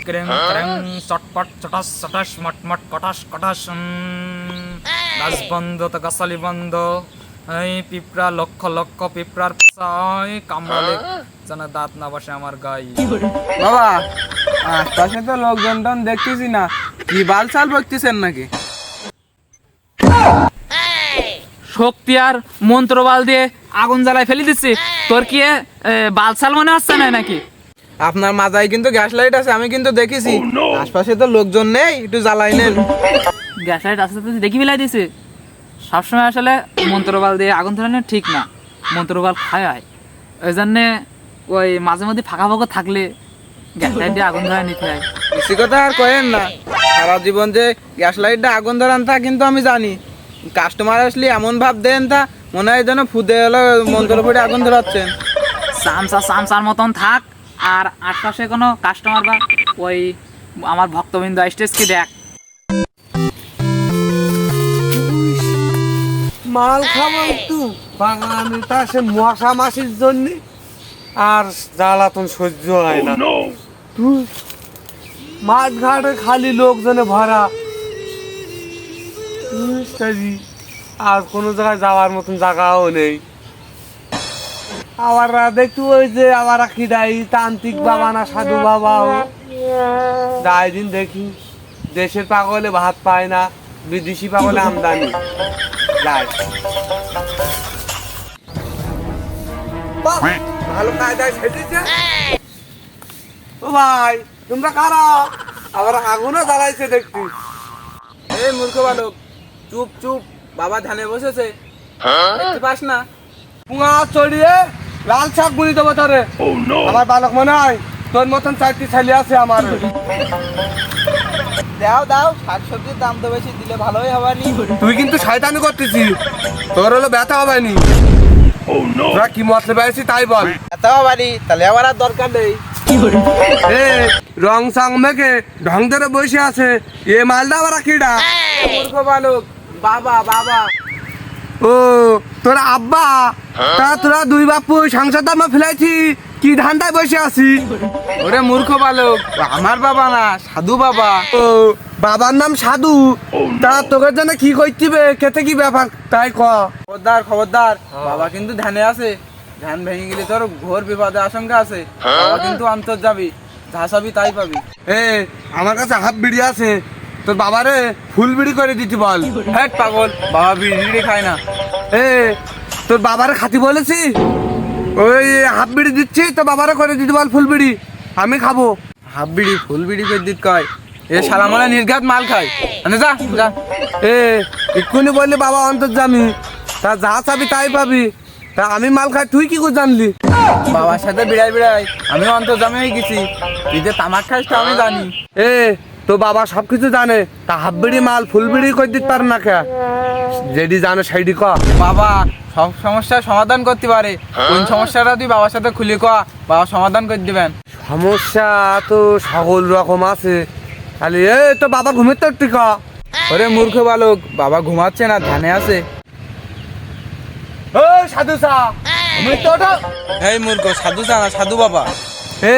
ক্রেং ক্রেং চটপট চটাস চটাস মটমট কটাস কটাস গাছ বন্ধ তো গাছালি বন্ধ। এই পিঁপড়া লক্ষ লক্ষ পিঁপড়ার চাই কামড়ালে যেন দাঁত না বসে আমার গায়ে। বাবা আশপাশে তো লোকজন টন দেখতেছি না, কি বালসাল বকতেছেন নাকি? শক্তি আর মন্ত্রবাল দিয়ে আগুন জ্বালায় ফেলে দিচ্ছি, তোর কি বালসাল মনে হচ্ছে না নাকি? আপনার মাথায় কিন্তু গ্যাস লাইট আছে, আমি কিন্তু দেখেছি। আশপাশে তো লোকজন নেই, একটু জ্বালাই নেন। গ্যাস লাইট আস্তে আস্তে দেখি ফেলাই দিছে। সবসময় আসলে মন্ত্রবাল দিয়ে আগুন ধরানো ঠিক না, মন্ত্রবাল ক্ষয় হয়। ওই জন্যে ওই মাঝে মধ্যে ফাঁকা ফাঁকা থাকলে গ্যাস লাইট দিয়ে আগুন ধরায় নিতে হয়। বেশি কথা আর কয়েন না, সারা জীবন যে গ্যাস লাইটটা আগুন ধরান তা কিন্তু আমি জানি। কাস্টমার আসলে এমন ভাব দেন তা মনে হয় যেন ফুদে হলো মন্ত্র পড়ে আগুন ধরাচ্ছেন। সামসার মতন থাক, আর আশপাশে কোনো কাস্টমার বা ওই আমার ভক্তবৃন্দ স্টেজকে দেখ। মাল খাবো একটু বাগানে, তা সে মশা মাসির জন্য আর জ্বালাতন সহ্য হয় না। মাঠ ঘাটে খালি লোকজনে ভরা, আর কোনো জায়গায় যাওয়ার মতন জায়গাও নেই। আবার দেখতু ওই যে আবার খিদাই তান্ত্রিক বাবা না সাধু বাবা যাই দিন দেখি, দেশের পাগলে ভাত পায় না, বিদেশি পাগলে আমদানি যায়। ভালো কায়দায় সেজেছে। ও ভাই তোমরা কারা? আবার আগুনও জ্বালাইছে দেখছি। এই মূর্খ বালক, চুপ চুপ, বাবা ধ্যানে বসেছে, দেখতে পাস না? পুঙা চড়িয়ে লাল শাক বুনি দেবো তোরে। আমার বালক মনে হয় তোর মতন চারটি ছেলে আছে আমার। দাও দাও, শাকসবজির দাম তো বেশি, দিলে ভালোই হবে নি। তুই কিন্তু শয়তানি করতেছিস, তোর হলো ব্যথা হবে নি। তোরা কি মতলব আছিস তাই বল। এত বাড়ি তাহলে আবার আর দরকার নেই। এ রং সাং মেখে ঢং ধরে বসে আছে, এ মালদা আবার কিডা? মূর্খ বালক, বাবা বাবা। ও তোরা আব্বা? তা তোরা দুই বাপু সংসার দামা ফেলাইছি, কি ধান্দায় বসে আছি? ওরে মূর্খ বালক, আমার বাবা না, সাধু বাবা। ও বাবার নাম সাধু, তা তোকে জন্য কি করতিবে, খেতে কি ব্যাপার তাই ক। খবরদার খবরদার, বাবা কিন্তু ধ্যানে আছে। ধ্যান ভেঙে গেলে তোর ঘোর বিপদের আশঙ্কা আছে। বাবা কিন্তু অন্তর যাবি, যা চাবি তাই পাবি। এ আমার কাছে হাফ বিড়ি আছে, তোর বাবারে ফুল বিড়ি করে দিতে বল। হ্যাঁ পাগল, বাবা বিড়ি খায় না। এ তোর বাবারে খাতি বলেছি, ওই হাফ বিড়ি দিচ্ছি, তোর বাবারে করে দিতে বল ফুল বিড়ি, আমি খাবো। হাফ বিড়ি ফুল বিড়ি করে দিত কয়, এ শালা মনে নির্ঘাত মাল খায়। মানে যা যা। এ এক্ষুনি বললি বাবা অন্তর্জামী, তা যা চাবি তাই পাবি, তা আমি মাল খাই তুই কি করে জানলি? বাবার সাথে বিড়াই বিড়াই আমি অন্তর্জামী হয়ে গেছি। তুই যে তামাক খাস তা আমি জানি। এ তো বাবা সবকিছু জানে, তা হাফ বিড়ি মাল ফুল বিড়ি করে দিতে পারে না কে? যেটি জানে সেইটি ক। বাবা সব সমস্যার সমাধান করতে পারে, কোন সমস্যাটা তুই বাবার সাথে খুলে ক, বাবা সমাধান করে দিবেন। সমস্যা তো সকল রকম আছে, খালি এ তো বাবা ঘুমের তো টিক। ওরে মূর্খ বালক, বাবা ঘুমাচ্ছে না, ধ্যানে আছে। ও সাধু সা ঘুমের তো ওঠো। এই মূর্খ, সাধু চা না, সাধু বাবা। এ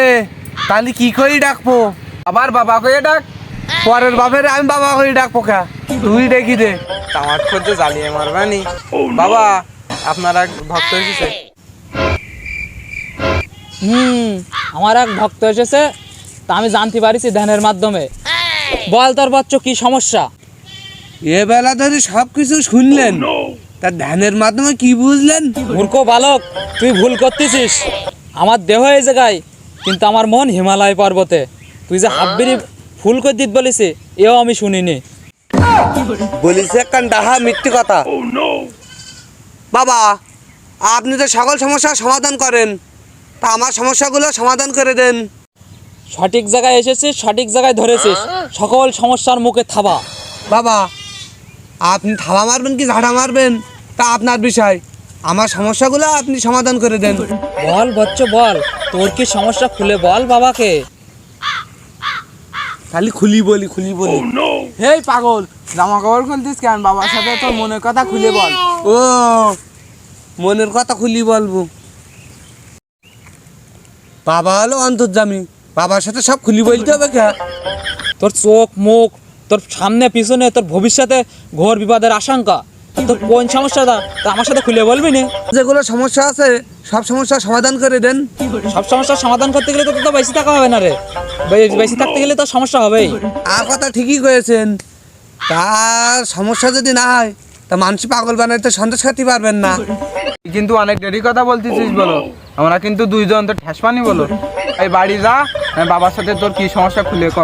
তাহলে কি করে ডাকবো? আবার বাবা কয়ে ডাক। পরের বাপের আমি বাবা করে ডাকবো কে? তুই দেখি দে। তামাক খোঁজে জ্বালিয়ে মারবানি। বাবা আপনার এক ভক্ত এসেছে। আমার এক ভক্ত এসেছে, তা আমি জানতে পারিছি ধ্যানের মাধ্যমে। বল তোর বাচ্চ কি সমস্যা? এ বেলা ধরে সব কিছু শুনলেন, তা ধ্যানের মাধ্যমে কি বুঝলেন? মূর্খ বালক, তুই ভুল করতেছিস। আমার দেহ এই জায়গায়, কিন্তু আমার মন হিমালয় পর্বতে। তুই যে হাব্বিরি ফুল করে দিত বলিস, এও আমি শুনিনি। বলিস একটা ডাহা মিথ্যে কথা। বাবা আপনি তো সকল সমস্যার সমাধান করেন, তা আমার সমস্যাগুলো সমাধান করে দেন। সঠিক জায়গায় এসেছিস, সঠিক জায়গায় ধরেছিস, সকল সমস্যার মুখে থাবা। বাবা আপনি থাবা মারবেন কি ঝাড়া মারবেন তা আপনার বিষয়, আমার সমস্যাগুলো আপনি সমাধান করে দেন। বল বচ্চ বল, তোর কি সমস্যা খুলে বল বাবাকে। খালি খুলি বলি খুলি বলি। হেই পাগল, জামা কাপড় খুলতিস কেন? বাবার সাথে তোর মনের কথা খুলে বল। ও মনের কথা খুলি বলবো। বাবা হলো অন্তর্যামী, বাবার সাথে সব খুলি বলতে হবে কে? তোর চোখ মুখ, তোর সামনে পিছনে, তোর ভবিষ্যতে ঘোর বিপদের আশঙ্কা, তোর কোন সমস্যাটা তা আমার সাথে খুলে বলবি না? যেগুলো সমস্যা আছে সব সমস্যার সমাধান করে দেন। সব সমস্যার সমাধান করতে গেলে তো তোর তো বেশি থাকা হবে না রে, বেশি থাকতে গেলে তো সমস্যা হবেই। আর কথা ঠিকই কয়েছেন, তার সমস্যা যদি না হয় তা মানুষ পাগল বানাইতে সন্দেশ খাতে পারবেন না। কিন্তু অনেক দেরি কথা বলতেছিস বলো, আমরা কিন্তু দুইজন তো ঠেস পানি বলো। এই বাড়ি যা, বাবার সাথে তোর কি সমস্যা খুলে ক।